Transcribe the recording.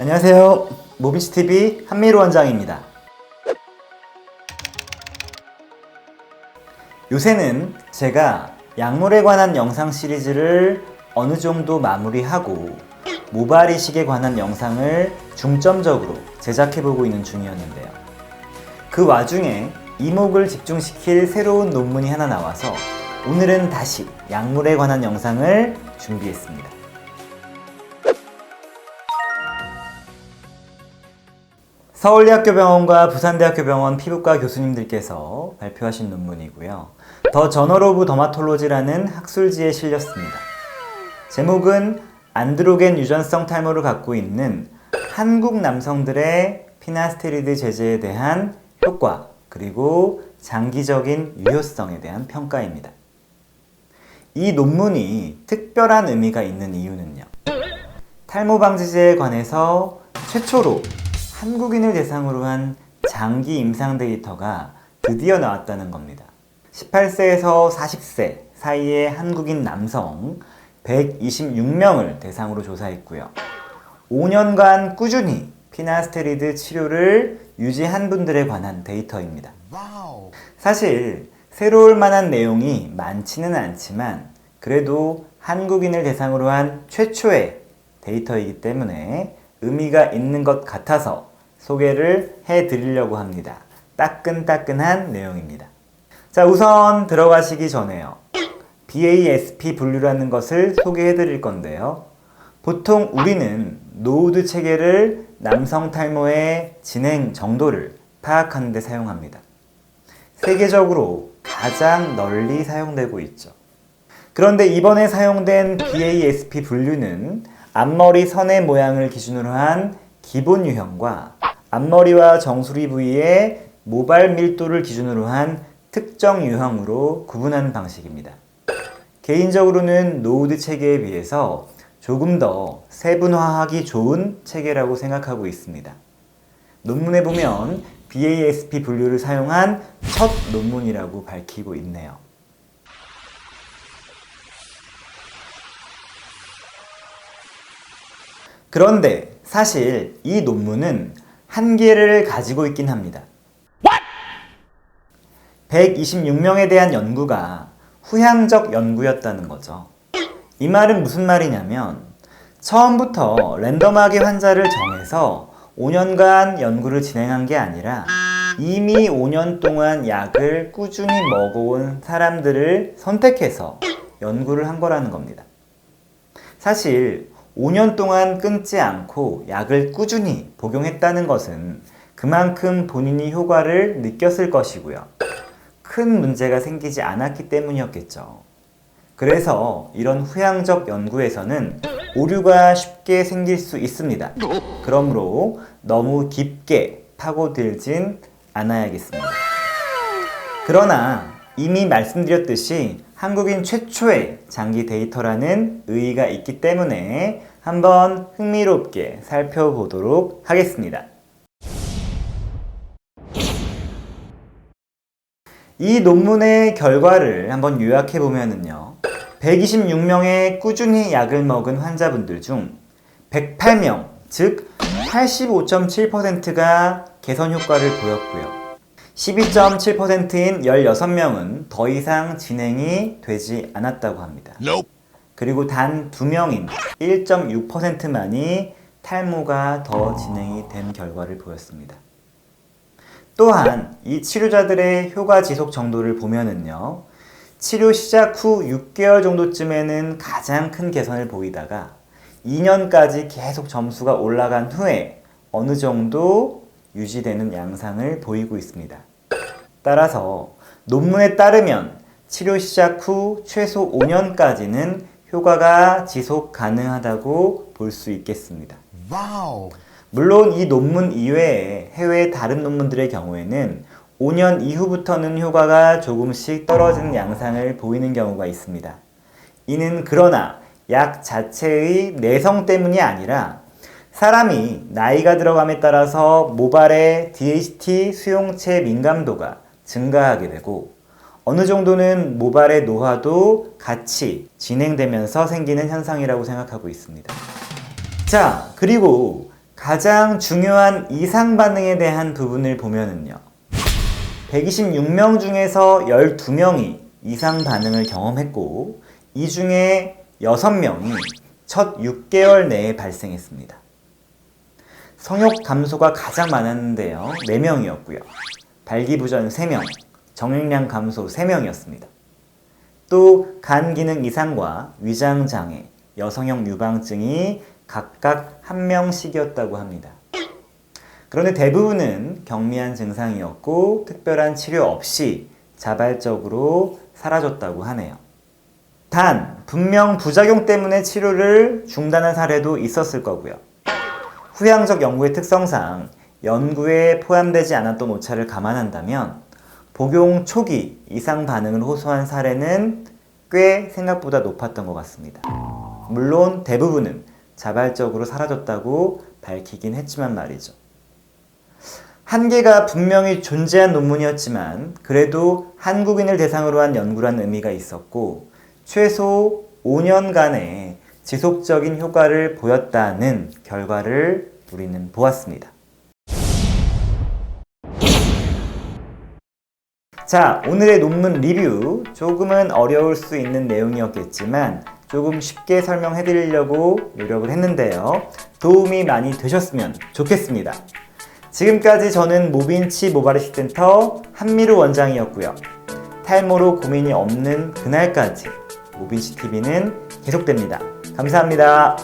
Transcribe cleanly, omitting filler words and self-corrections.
안녕하세요. 모비스TV 한미로 원장입니다. 요새는 제가 약물에 관한 영상 시리즈를 어느 정도 마무리하고 모발 이식에 관한 영상을 중점적으로 제작해보고 있는 중이었는데요. 그 와중에 이목을 집중시킬 새로운 논문이 하나 나와서 오늘은 다시 약물에 관한 영상을 준비했습니다. 서울대학교병원과 부산대학교병원 피부과 교수님들께서 발표하신 논문이고요. 더 저널 오브 더마톨로지라는 학술지에 실렸습니다. 제목은 안드로겐 유전성 탈모를 갖고 있는 한국 남성들의 피나스테리드 제제에 대한 효과 그리고 장기적인 유효성에 대한 평가입니다. 이 논문이 특별한 의미가 있는 이유는요. 탈모 방지제에 관해서 최초로 한국인을 대상으로 한 장기 임상 데이터가 드디어 나왔다는 겁니다. 18세에서 40세 사이의 한국인 남성 126명을 대상으로 조사했고요. 5년간 꾸준히 피나스테리드 치료를 유지한 분들에 관한 데이터입니다. 사실 새로울 만한 내용이 많지는 않지만 그래도 한국인을 대상으로 한 최초의 데이터이기 때문에 의미가 있는 것 같아서 소개를 해드리려고 합니다. 따끈따끈한 내용입니다. 자, 우선 들어가시기 전에요. BASP 분류라는 것을 소개해드릴 건데요. 보통 우리는 노후드 체계를 남성 탈모의 진행 정도를 파악하는 데 사용합니다. 세계적으로 가장 널리 사용되고 있죠. 그런데 이번에 사용된 BASP 분류는 앞머리 선의 모양을 기준으로 한 기본 유형과 앞머리와 정수리 부위의 모발 밀도를 기준으로 한 특정 유형으로 구분하는 방식입니다. 개인적으로는 노후드 체계에 비해서 조금 더 세분화하기 좋은 체계라고 생각하고 있습니다. 논문에 보면 BASP 분류를 사용한 첫 논문이라고 밝히고 있네요. 그런데 사실 이 논문은 한계를 가지고 있긴 합니다. 126명에 대한 연구가 후향적 연구였다는 거죠. 이 말은 무슨 말이냐면 처음부터 랜덤하게 환자를 정해서 5년간 연구를 진행한 게 아니라 이미 5년 동안 약을 꾸준히 먹어온 사람들을 선택해서 연구를 한 거라는 겁니다. 사실 5년 동안 끊지 않고 약을 꾸준히 복용했다는 것은 그만큼 본인이 효과를 느꼈을 것이고요. 큰 문제가 생기지 않았기 때문이었겠죠. 그래서 이런 후향적 연구에서는 오류가 쉽게 생길 수 있습니다. 그러므로 너무 깊게 파고들진 않아야겠습니다. 그러나 이미 말씀드렸듯이 한국인 최초의 장기 데이터라는 의의가 있기 때문에 한번 흥미롭게 살펴보도록 하겠습니다. 이 논문의 결과를 한번 요약해 보면은요. 126명의 꾸준히 약을 먹은 환자분들 중 108명, 즉 85.7%가 개선 효과를 보였고요. 12.7%인 16명은 더 이상 진행이 되지 않았다고 합니다. 그리고 단 2명인 1.6%만이 탈모가 더 진행이 된 결과를 보였습니다. 또한 이 치료자들의 효과 지속 정도를 보면은요. 치료 시작 후 6개월 정도쯤에는 가장 큰 개선을 보이다가 2년까지 계속 점수가 올라간 후에 어느 정도 유지되는 양상을 보이고 있습니다. 따라서 논문에 따르면 치료 시작 후 최소 5년까지는 효과가 지속 가능하다고 볼 수 있겠습니다. 물론 이 논문 이외에 해외 다른 논문들의 경우에는 5년 이후부터는 효과가 조금씩 떨어지는 양상을 보이는 경우가 있습니다. 이는 그러나 약 자체의 내성 때문이 아니라 사람이 나이가 들어감에 따라서 모발의 DHT 수용체 민감도가 증가하게 되고 어느 정도는 모발의 노화도 같이 진행되면서 생기는 현상이라고 생각하고 있습니다. 자, 그리고 가장 중요한 이상 반응에 대한 부분을 보면은요. 126명 중에서 12명이 이상 반응을 경험했고 이 중에 6명이 첫 6개월 내에 발생했습니다. 성욕 감소가 가장 많았는데요. 4명이었고요. 발기부전 3명, 정액량 감소 3명이었습니다. 또 간 기능 이상과 위장 장애, 여성형 유방증이 각각 1명씩이었다고 합니다. 그런데 대부분은 경미한 증상이었고 특별한 치료 없이 자발적으로 사라졌다고 하네요. 단, 분명 부작용 때문에 치료를 중단한 사례도 있었을 거고요. 후향적 연구의 특성상 연구에 포함되지 않았던 오차를 감안한다면 복용 초기 이상 반응을 호소한 사례는 꽤 생각보다 높았던 것 같습니다. 물론 대부분은 자발적으로 사라졌다고 밝히긴 했지만 말이죠. 한계가 분명히 존재한 논문이었지만 그래도 한국인을 대상으로 한 연구란 의미가 있었고 최소 5년간의 지속적인 효과를 보였다는 결과를 우리는 보았습니다. 자, 오늘의 논문 리뷰. 조금은 어려울 수 있는 내용이었겠지만 조금 쉽게 설명해 드리려고 노력을 했는데요. 도움이 많이 되셨으면 좋겠습니다. 지금까지 저는 모빈치 모발이식 센터 한미루 원장이었고요. 탈모로 고민이 없는 그날까지 모빈치 TV는 계속됩니다. 감사합니다.